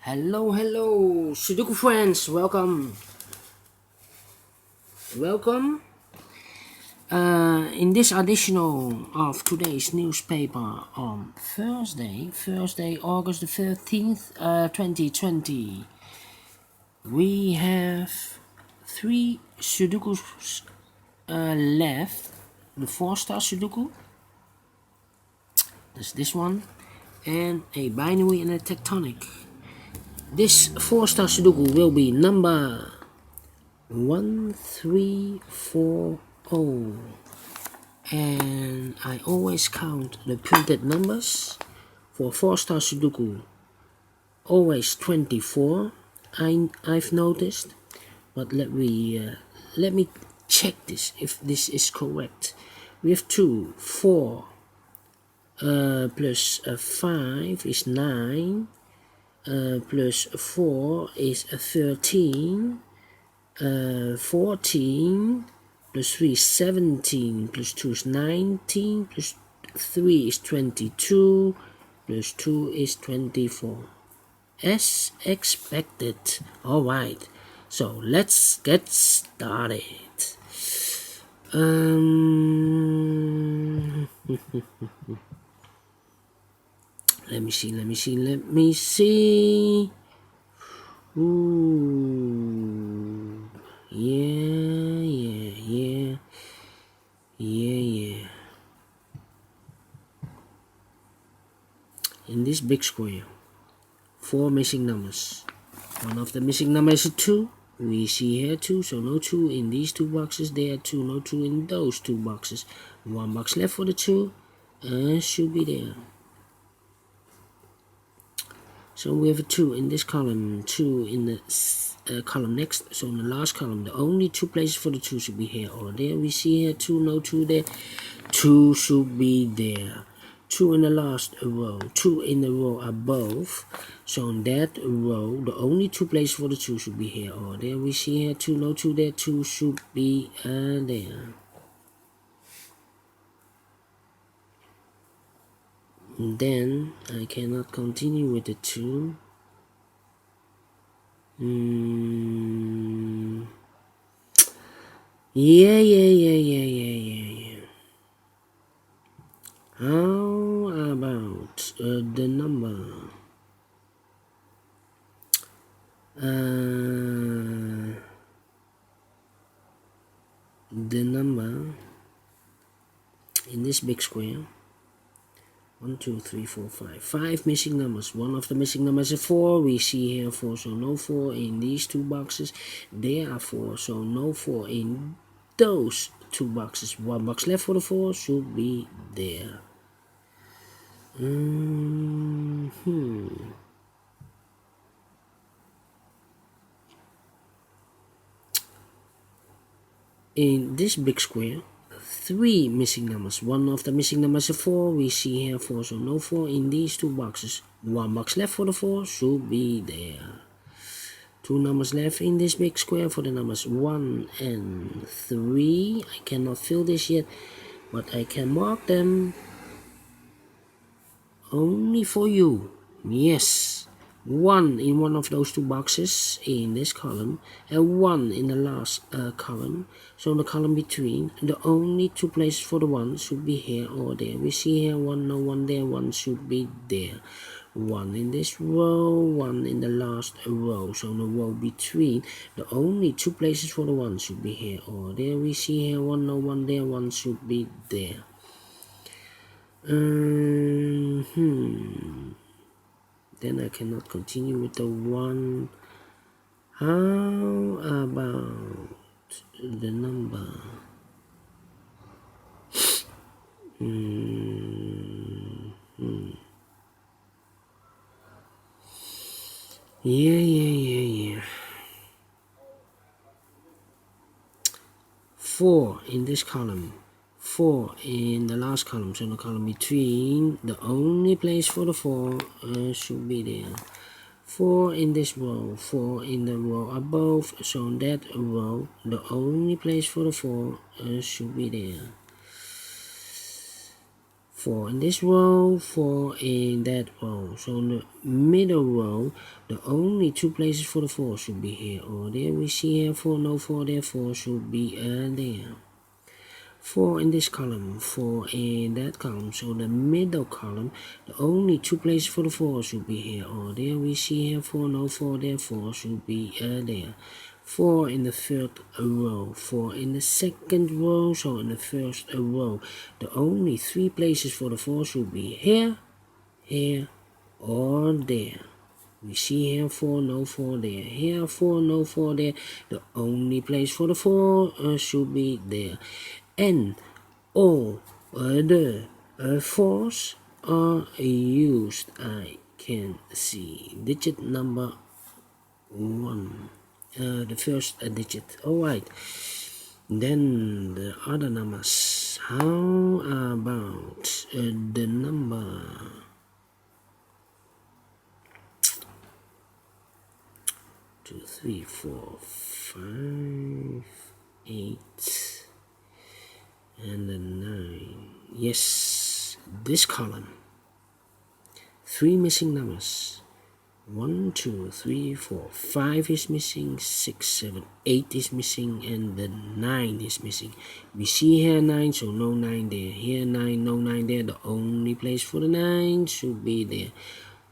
Hello, Sudoku friends. Welcome. In this edition of today's newspaper on Thursday, August the 13th, 2020, we have 3 Sudokus left. The 4 Stars Sudoku, that's this one, and a binary and a tectonic. This 4 Stars Sudoku will be number 1340, and I always count the printed numbers. For 4 Star Sudoku, always 24. I've noticed, but let me check this if this is correct. We have 2, 4 plus 5 is 9, plus 4 is 13. 14 plus 3 is 17, plus 2 is 19, plus 3 is 22, plus 2 is 24. As expected. Alright, so let's get started. Let me see. Ooh. Yeah. In this big square, 4 missing numbers. One of the missing numbers is 2. We see here 2, so no 2 in these 2 boxes. There are 2, no 2 in those 2 boxes. 1 box left for the 2, should be there. So we have a 2 in this column, 2 in the column next. So in the last column, the only 2 places for the 2 should be here or there. We see here 2, no 2 there. 2 should be there. 2 in the last row, 2 in the row above. So in that row, the only 2 places for the 2 should be here or there. We see here 2, no 2 there. 2 should be there. Then I cannot continue with the 2. Yeah. How about the number? The number in this big square. 1, 2, 3, 4, 5. 5 missing numbers. One of the missing numbers is 4. We see here 4, so no 4 in these 2 boxes. There are 4, so no 4 in those 2 boxes. 1 box left for the 4 should be there. In this big square, 3 missing numbers. One of the missing numbers is 4. We see here 4, so no 4 in these 2 boxes. 1 box left for the 4 should be there. 2 numbers left in this big square for the numbers 1 and 3. I cannot fill this yet, but I can mark them only for you. Yes. 1 in one of those 2 boxes in this column, and 1 in the last column. So in the column between, the only 2 places for the 1 should be here or there. We see here 1, no 1 there, 1 should be there. 1 in this row, 1 in the last row. So in the row between, the only 2 places for the 1 should be here or there. We see here 1, no 1 there, 1 should be there. Then I cannot continue with the 1. How about the number? Yeah. 4 in this column. 4 in the last column, so in the column between, the only place for the 4 should be there. 4 in this row, 4 in the row above, so in that row, the only place for the 4 should be there. 4 in this row, 4 in that row. So in the middle row, the only 2 places for the 4 should be here or there. We see here 4, no 4 there, 4 should be there. 4 in this column, 4 in that column. So the middle column, the only 2 places for the 4 should be here or there. We see here 4, no 4 there, 4 should be there. 4 in the third row, 4 in the second row. So in the first row, the only 3 places for the 4 should be here, here, or there. We see here 4, no 4 there. Here 4, no 4 there. The only place for the 4 should be there. And all the 4s are used. I can see digit number 1. The first digit. Alright. Then the other numbers. How about the number 2, 3, 4, 5, 8, and then 9. Yes, this column. 3 missing numbers. 1, 2, 3, 4, 5 is missing, 6, 7, 8 is missing, and the 9 is missing. We see here 9, so no 9 there. Here 9, no 9 there. The only place for the 9 should be there.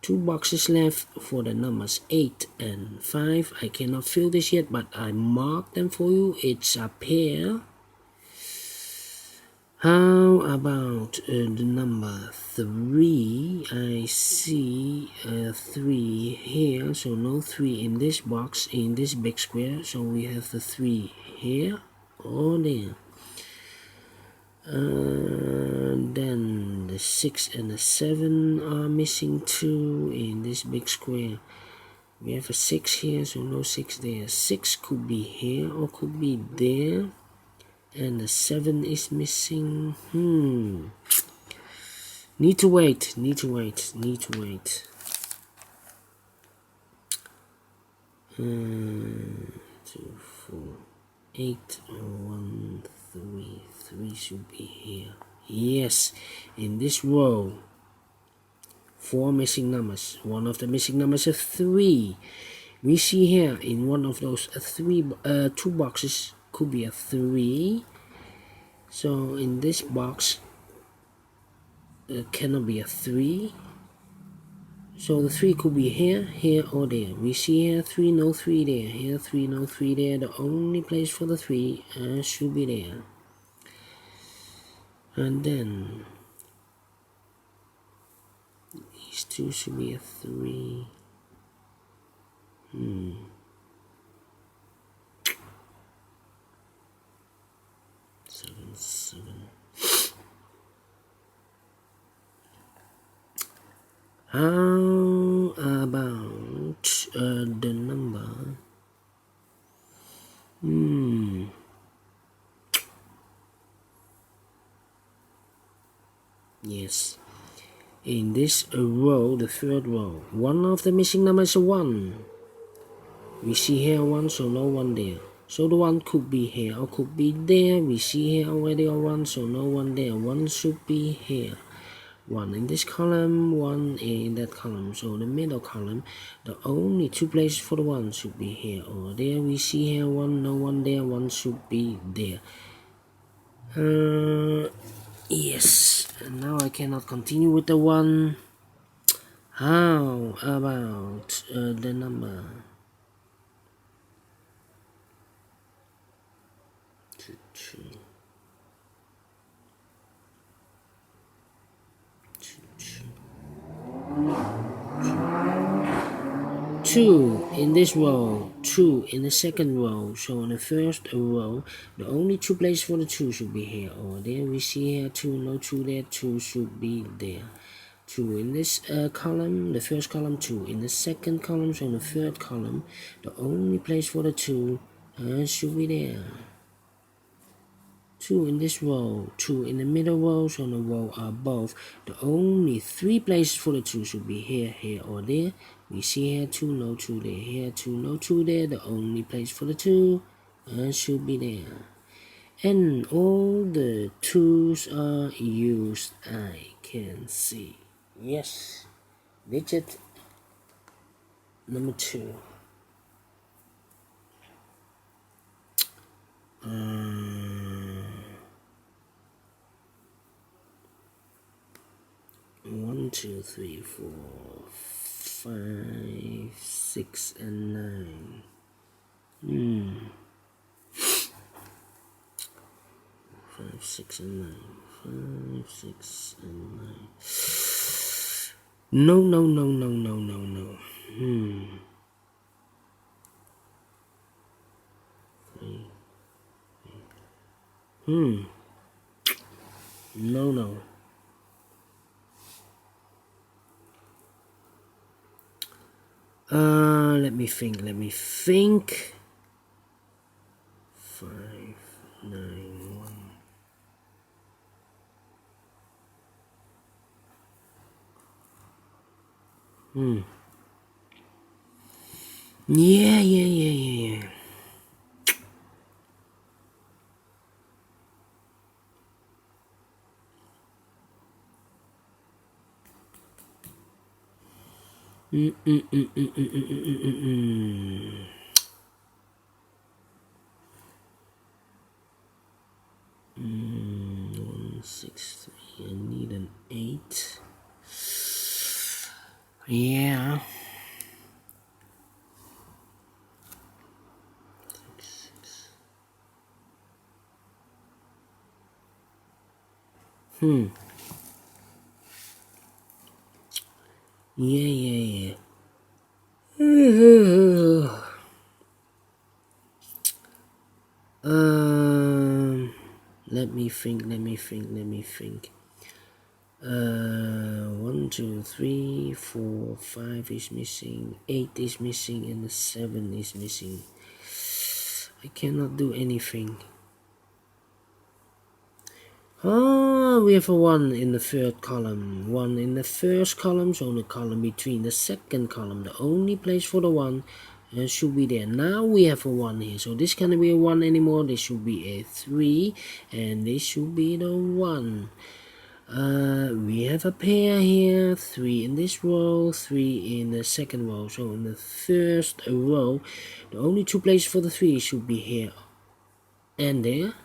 2 boxes left for the numbers 8 and 5. I cannot fill this yet, but I marked them for you. It's a pair. How about the number 3? I see 3 here, so no 3 in this box, in this big square. So we have the 3 here or there. Then the 6 and the 7 are missing too in this big square. We have a 6 here, so no 6 there. 6 could be here or could be there. And the 7 is missing. Need to wait. 2, 4, 8, 1, 3. 3 should be here. Yes, in this row. 4 missing numbers. One of the missing numbers is 3. We see here in one of those 2 boxes could be a 3. So in this box cannot be a 3. So the 3 could be here, here, or there. We see here 3, no 3 there. Here 3, no 3 there. The only place for the 3 should be there. And then these 2 should be a 3. 7. How about the number? Yes. In this row, the third row, one of the missing numbers is 1. We see here 1, so no 1 there. So the 1 could be here or could be there. We see here already a 1, so no 1 there. 1 should be here. 1 in this column, 1 in that column. So the middle column, the only 2 places for the 1 should be here or there. We see here 1, no 1 there. 1 should be there. Yes. And now I cannot continue with the 1. How about the number 2? 2 in this row, 2 in the second row. So in the first row, the only 2 places for the 2 should be here or there. We see here 2, no 2 there. 2 should be there. 2 in this column, the first column, 2 in the second column. So in the third column, the only place for the 2 should be there. 2 in this row, 2 in the middle row, so in the row above, the only 3 places for the 2 should be here, here, or there. We see here 2, no 2 there, here 2, no 2 there. The only place for the 2 should be there. And all the 2s are used. I can see. Yes, digit number 2. 1, 2, 3, 4, 5, 6, and 9. 5, 6, and 9. 5, 6, and 9. No. No. Let me think. 5, 9, 1. Yeah. 1, 6, 3. I need an 8. Yeah. 6. Yeah. Let me think. 1, 2, 3, 4, 5 is missing, 8 is missing, and the 7 is missing. I cannot do anything. We have a 1 in the third column, 1 in the first column, so the column between the second column, the only place for the 1 should be there. Now we have a 1 here, so this cannot be a 1 anymore, this should be a 3, and this should be the 1. We have a pair here, 3 in this row, 3 in the second row, so in the first row, the only 2 places for the 3 should be here and there.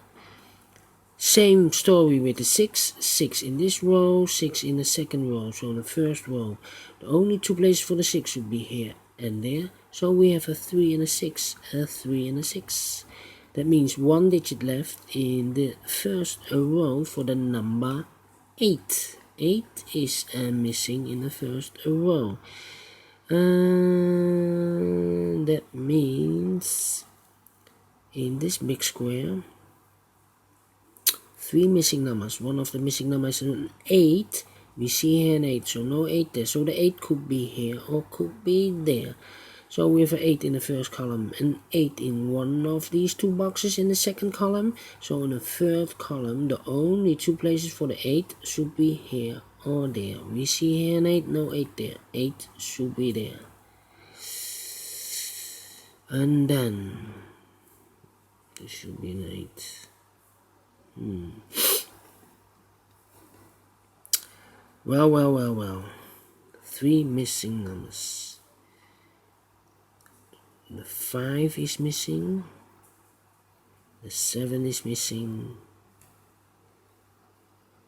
Same story with the 6, 6 in this row, 6 in the second row, so in the first row, the only 2 places for the 6 should be here and there, so we have a 3 and a 6, a 3 and a 6. That means 1 digit left in the first row for the number 8. 8 is missing in the first row. That means in this big square, 3 missing numbers. One of the missing numbers is an 8. We see here an 8, so no 8 there. So the 8 could be here or could be there. So we have an 8 in the first column, and 8 in one of these 2 boxes in the second column. So in the third column, the only 2 places for the 8 should be here or there. We see here an 8, no 8 there. 8 should be there. And then, this should be an 8. Well. 3 missing numbers. The 5 is missing. The 7 is missing.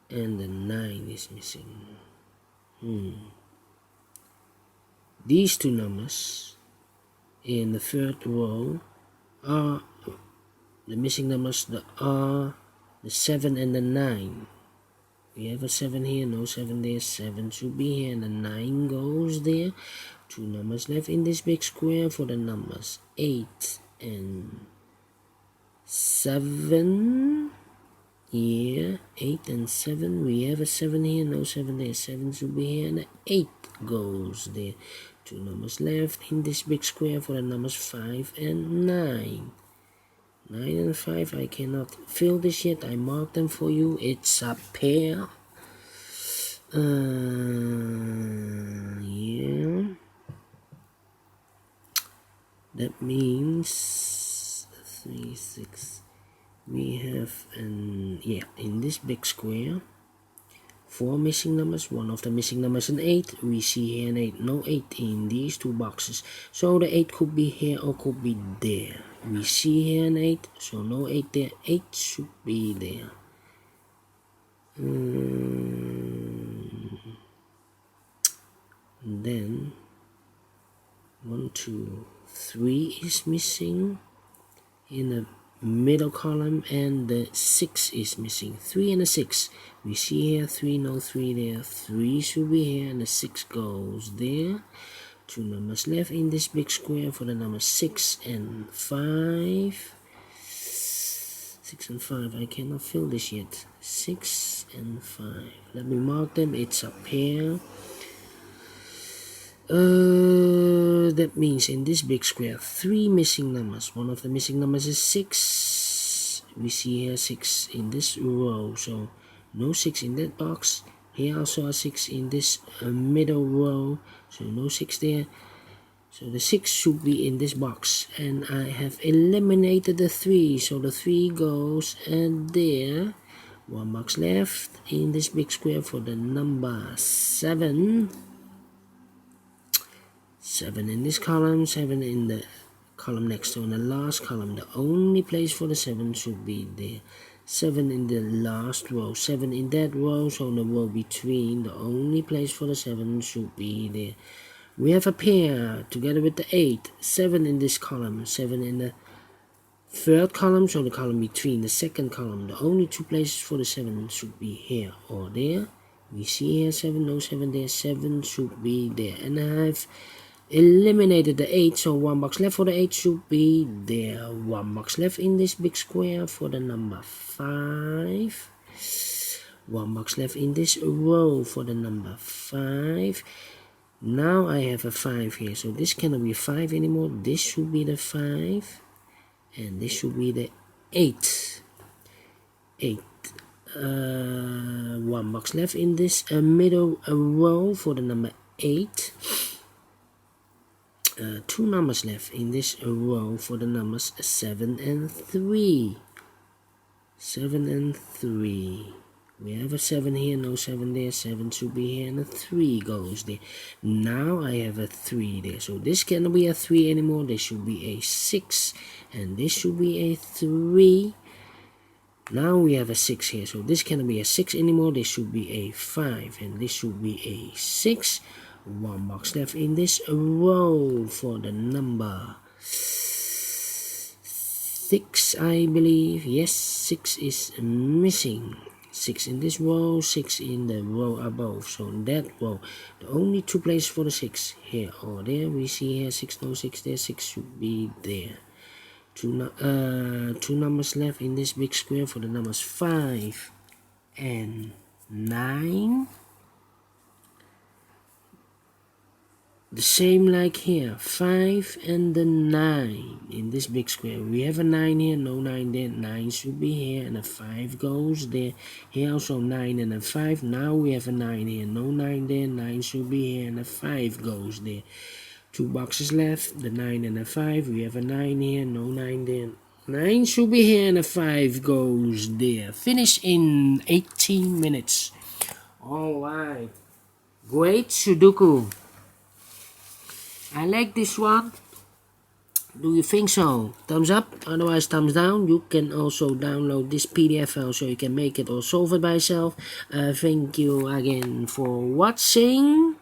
And the 9 is missing. These 2 numbers in the third row are the missing numbers are the 7 and the 9. We have a 7 here, no 7 there, 7 should be here, and the 9 goes there. 2 numbers left in this big square for the numbers 8 and 7. Yeah, 8 and 7. We have a 7 here, no 7 there, 7 should be here, and the 8 goes there. 2 numbers left in this big square for the numbers 5 and 9. 9 and 5, I cannot fill this yet. I marked them for you. It's a pair. Yeah. That means 3, 6. We have in this big square 4 missing numbers, one of the missing numbers an 8. We see here an 8, no 8 in these two boxes. So the 8 could be here or could be there. We see here an 8, so no 8 there, 8 should be there. Then 1, 2, 3 is missing in the middle column, and the 6 is missing. 3 and a 6. We see here 3, no 3 there. 3 should be here, and the 6 goes there. 2 numbers left in this big square for the numbers 6 and 5. 6 and 5. I cannot fill this yet. 6 and 5. Let me mark them. It's a pair. That means in this big square, 3 missing numbers. One of the missing numbers is 6. We see here 6 in this row, so no 6 in that box. Here also a 6 in this middle row, so no 6 there. So the 6 should be in this box, and I have eliminated the 3, so the 3 goes and there. 1 box left in this big square for the number 7. 7 in this column, 7 in the column next to, in the last column. The only place for the 7 should be there. 7 in the last row, 7 in that row, so in the row between, the only place for the 7 should be there. We have a pair together with the 8. 7 in this column, 7 in the third column, so the column between, the second column. The only 2 places for the 7 should be here or there. We see here 7, no 7 there, 7 should be there. And I have eliminated the 8, so 1 box left for the 8 should be there. 1 box left in this big square for the number 5. 1 box left in this row for the number 5. Now I have a 5 here, so this cannot be 5 anymore. This should be the 5, and this should be the 8. 8. 1 box left in this middle row for the number 8. 2 numbers left in this row for the numbers 7 and 3. 7 and 3. We have a 7 here, no 7 there. 7 should be here, and a 3 goes there. Now I have a 3 there, so this cannot be a 3 anymore. This should be a 6, and this should be a 3. Now we have a 6 here, so this cannot be a 6 anymore. This should be a 5, and this should be a 6. 1 box left in this row for the number 6, I believe. Yes, 6 is missing. 6 in this row, 6 in the row above. So in that row, the only 2 places for the 6, here or there. We see here 6, no 6 there, 6 should be there. 2 numbers left in this big square for the numbers 5 and 9. The same like here, 5 and the 9 in this big square. We have a 9 here, no 9 there. 9 should be here, and a 5 goes there. Here also 9 and a 5. Now we have a 9 here, no 9 there. 9 should be here, and a 5 goes there. 2 boxes left, the 9 and a 5. We have a 9 here, no 9 there. 9 should be here, and a 5 goes there. Finish in 18 minutes. Alright. Great Sudoku. I like this one. Do you think so? Thumbs up, otherwise thumbs down. You can also download this PDF file so you can make it or solve it by yourself. Thank you again for watching.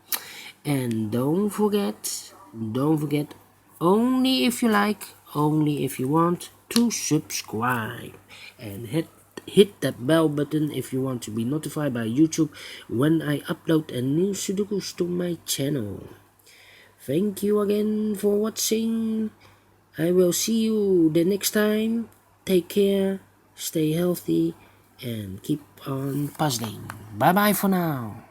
And don't forget, only if you like, only if you want, to subscribe. And hit that bell button if you want to be notified by YouTube when I upload a new Sudokus to my channel. Thank you again for watching. I will see you the next time. Take care, stay healthy, and keep on puzzling. Bye bye for now.